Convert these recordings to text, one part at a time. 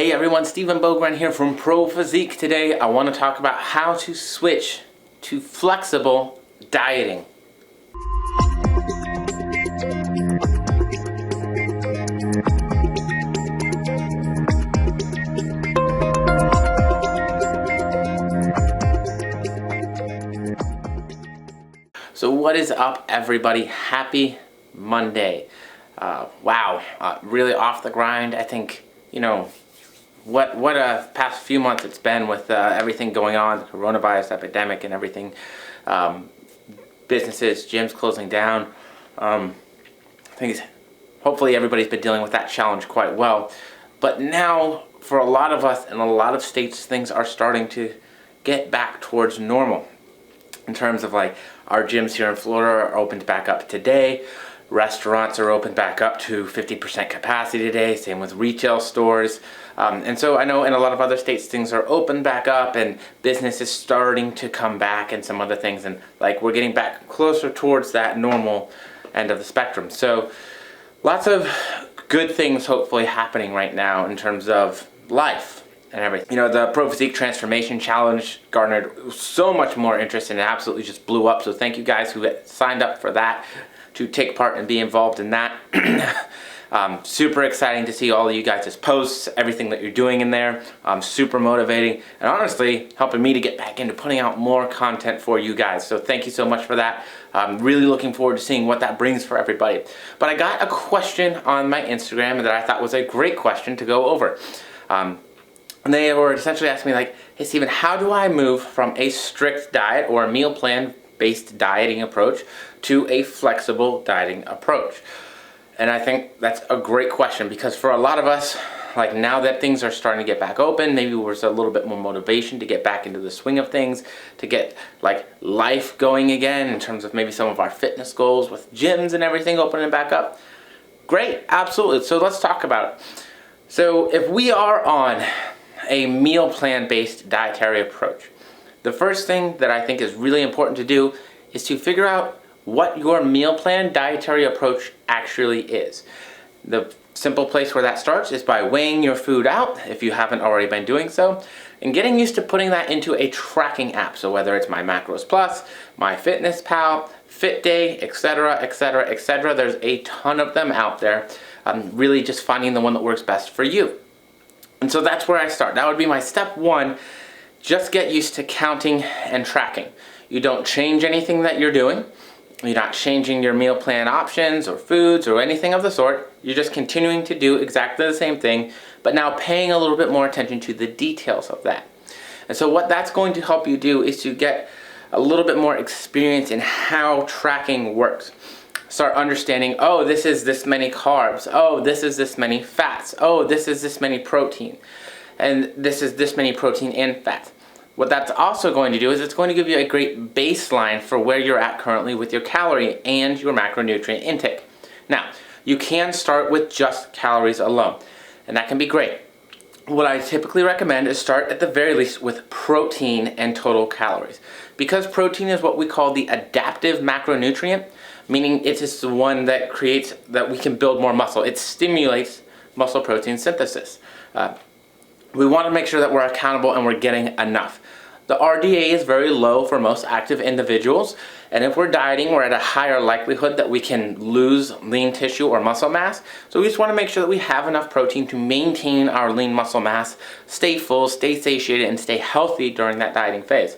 Hey everyone, Stephen Bogren here from Pro Physique. Today I want to talk about how to switch to flexible dieting. So what is up everybody? Happy Monday. Wow, really off the grind. I think, what a past few months it's been with everything going on, the coronavirus epidemic and everything. Businesses, gyms closing down. Hopefully everybody's been dealing with that challenge quite well. But now, for a lot of us in a lot of states, things are starting to get back towards normal. In terms of like our gyms here in Florida are opened back up today. Restaurants are opened back up to 50% capacity today. Same with retail stores. And so I know in a lot of other states things are open back up and business is starting to come back and some other things. And like we're getting back closer towards that normal end of the spectrum. So lots of good things hopefully happening right now in terms of life and everything. The Pro Physique Transformation Challenge garnered so much more interest and it absolutely just blew up. So thank you guys who signed up for that to take part and be involved in that. Super exciting to see all of you guys' posts, everything that you're doing in there. Super motivating and honestly helping me to get back into putting out more content for you guys. So thank you so much for that. I'm really looking forward to seeing what that brings for everybody. But I got a question on my Instagram that I thought was a great question to go over. And they were essentially asking me like, hey Stephen, how do I move from a strict diet or a meal plan based dieting approach to a flexible dieting approach? And I think that's a great question because for a lot of us, like now that things are starting to get back open, maybe there's a little bit more motivation to get back into the swing of things, to get like life going again in terms of maybe some of our fitness goals with gyms and everything opening back up. Great, absolutely. So let's talk about it. So if we are on a meal plan based dietary approach, the first thing that I think is really important to do is to figure out what your meal plan dietary approach actually is. The simple place where that starts is by weighing your food out, if you haven't already been doing so, and getting used to putting that into a tracking app. So whether it's My Macros Plus, MyFitnessPal, FitDay, etc., etc., etc., there's a ton of them out there. Really just finding the one that works best for you. And so that's where I start. That would be my step one. Just get used to counting and tracking. You don't change anything that you're doing. You're not changing your meal plan options or foods or anything of the sort. You're just continuing to do exactly the same thing, but now paying a little bit more attention to the details of that. And so what that's going to help you do is to get a little bit more experience in how tracking works. Start understanding, oh, this is this many carbs. Oh, this is this many fats. Oh, this is this many protein. And this is this many protein and fat. What that's also going to do is it's going to give you a great baseline for where you're at currently with your calorie and your macronutrient intake. Now, you can start with just calories alone, and that can be great. What I typically recommend is start at the very least with protein and total calories. Because protein is what we call the adaptive macronutrient, meaning it is the one that creates that we can build more muscle. It stimulates muscle protein synthesis. We want to make sure that we're accountable and we're getting enough. The RDA is very low for most active individuals, and if we're dieting, we're at a higher likelihood that we can lose lean tissue or muscle mass. So we just want to make sure that we have enough protein to maintain our lean muscle mass, stay full, stay satiated, and stay healthy during that dieting phase.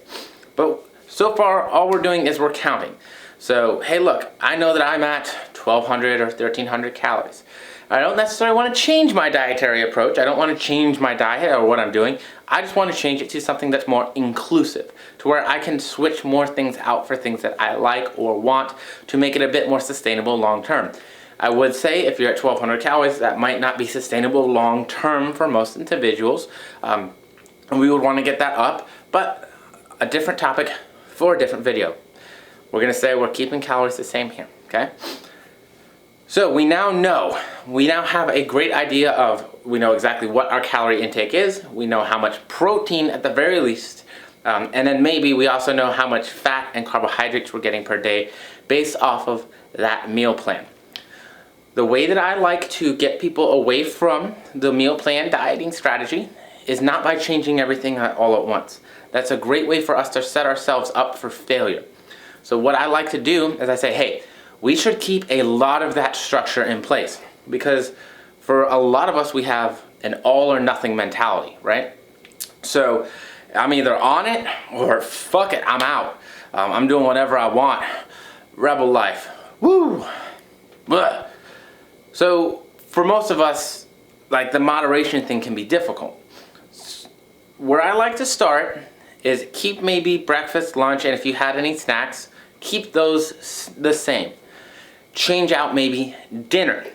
But so far, all we're doing is we're counting. So, hey look, I know that I'm at 1,200 or 1,300 calories. I don't necessarily want to change my dietary approach. I don't want to change my diet or what I'm doing. I just want to change it to something that's more inclusive, to where I can switch more things out for things that I like or want to make it a bit more sustainable long term. I would say if you're at 1,200 calories, that might not be sustainable long term for most individuals. And we would want to get that up, but a different topic for a different video. We're going to say we're keeping calories the same here, okay? So we now have a great idea of, we know exactly what our calorie intake is, we know how much protein at the very least, and then maybe we also know how much fat and carbohydrates we're getting per day based off of that meal plan. The way that I like to get people away from the meal plan dieting strategy is not by changing everything all at once. That's a great way for us to set ourselves up for failure. So what I like to do is I say, hey, we should keep a lot of that structure in place, because for a lot of us we have an all or nothing mentality, right? So I'm either on it or fuck it, I'm out. I'm doing whatever I want. Rebel life. Woo! Blech. So for most of us, like, the moderation thing can be difficult. Where I like to start is keep maybe breakfast, lunch, and if you had any snacks, keep those the same. Change out maybe dinner.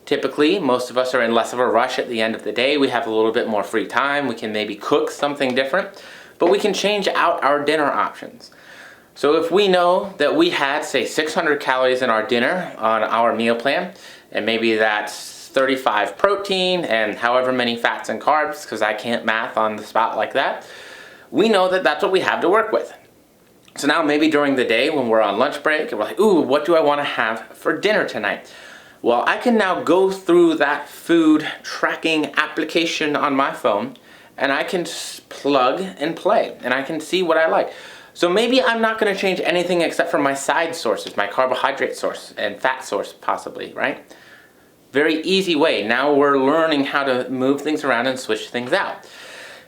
Typically, most of us are in less of a rush at the end of the day. We have a little bit more free time. We can maybe cook something different, but we can change out our dinner options. So if we know that we had, say, 600 calories in our dinner on our meal plan, and maybe that's 35 protein and however many fats and carbs, because I can't math on the spot like that, we know that that's what we have to work with. So now maybe during the day when we're on lunch break, and we're like, ooh, what do I want to have for dinner tonight? Well, I can now go through that food tracking application on my phone, and I can plug and play, and I can see what I like. So maybe I'm not going to change anything except for my side sources, my carbohydrate source and fat source possibly, right? Very easy way. Now we're learning how to move things around and switch things out.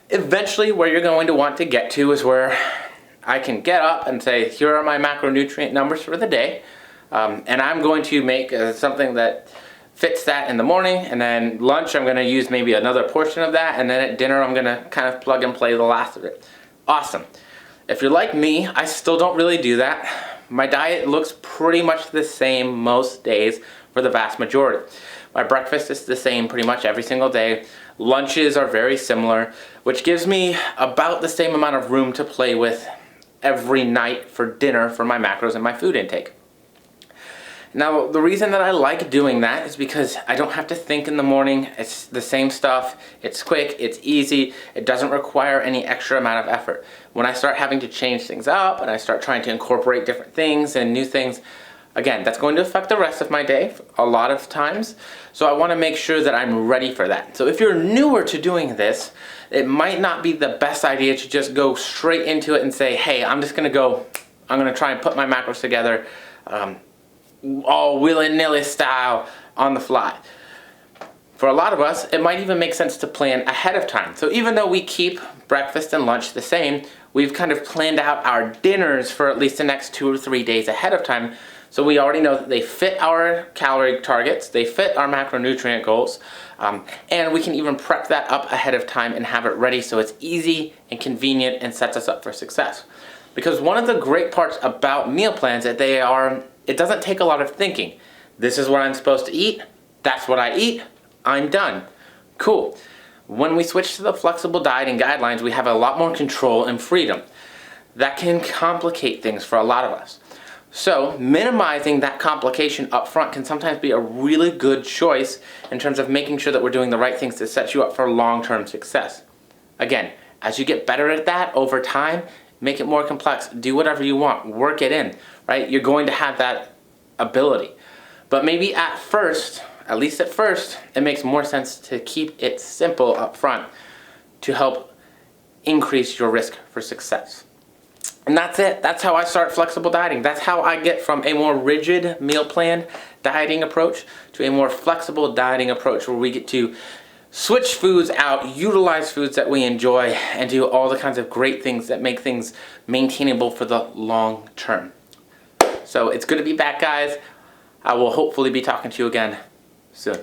Eventually, where you're going to want to get to is where I can get up and say, here are my macronutrient numbers for the day, and I'm going to make something that fits that in the morning, and then lunch I'm going to use maybe another portion of that, and then at dinner I'm going to kind of plug and play the last of it. Awesome. If you're like me, I still don't really do that. My diet looks pretty much the same most days for the vast majority. My breakfast is the same pretty much every single day. Lunches are very similar, which gives me about the same amount of room to play with every night for dinner for my macros and my food intake. Now, the reason that I like doing that is because I don't have to think in the morning. It's the same stuff. It's quick. It's easy. It doesn't require any extra amount of effort. When I start having to change things up and I start trying to incorporate different things and new things, again, that's going to affect the rest of my day a lot of times. So I want to make sure that I'm ready for that. So if you're newer to doing this, it might not be the best idea to just go straight into it and say, hey, I'm going to try and put my macros together all willy-nilly style on the fly. For a lot of us, it might even make sense to plan ahead of time. So even though we keep breakfast and lunch the same, we've kind of planned out our dinners for at least the next 2 or 3 days ahead of time. So we already know that they fit our calorie targets, they fit our macronutrient goals, and we can even prep that up ahead of time and have it ready so it's easy and convenient and sets us up for success. Because one of the great parts about meal plans is that it doesn't take a lot of thinking. This is what I'm supposed to eat, that's what I eat, I'm done. Cool. When we switch to the flexible dieting guidelines, we have a lot more control and freedom. That can complicate things for a lot of us. So minimizing that complication up front can sometimes be a really good choice in terms of making sure that we're doing the right things to set you up for long-term success. Again, as you get better at that over time, make it more complex, do whatever you want, work it in, right? You're going to have that ability. But maybe at first, at least at first, it makes more sense to keep it simple up front to help increase your risk for success. And that's it. That's how I start flexible dieting. That's how I get from a more rigid meal plan dieting approach to a more flexible dieting approach where we get to switch foods out, utilize foods that we enjoy, and do all the kinds of great things that make things maintainable for the long term. So it's good to be back, guys. I will hopefully be talking to you again soon.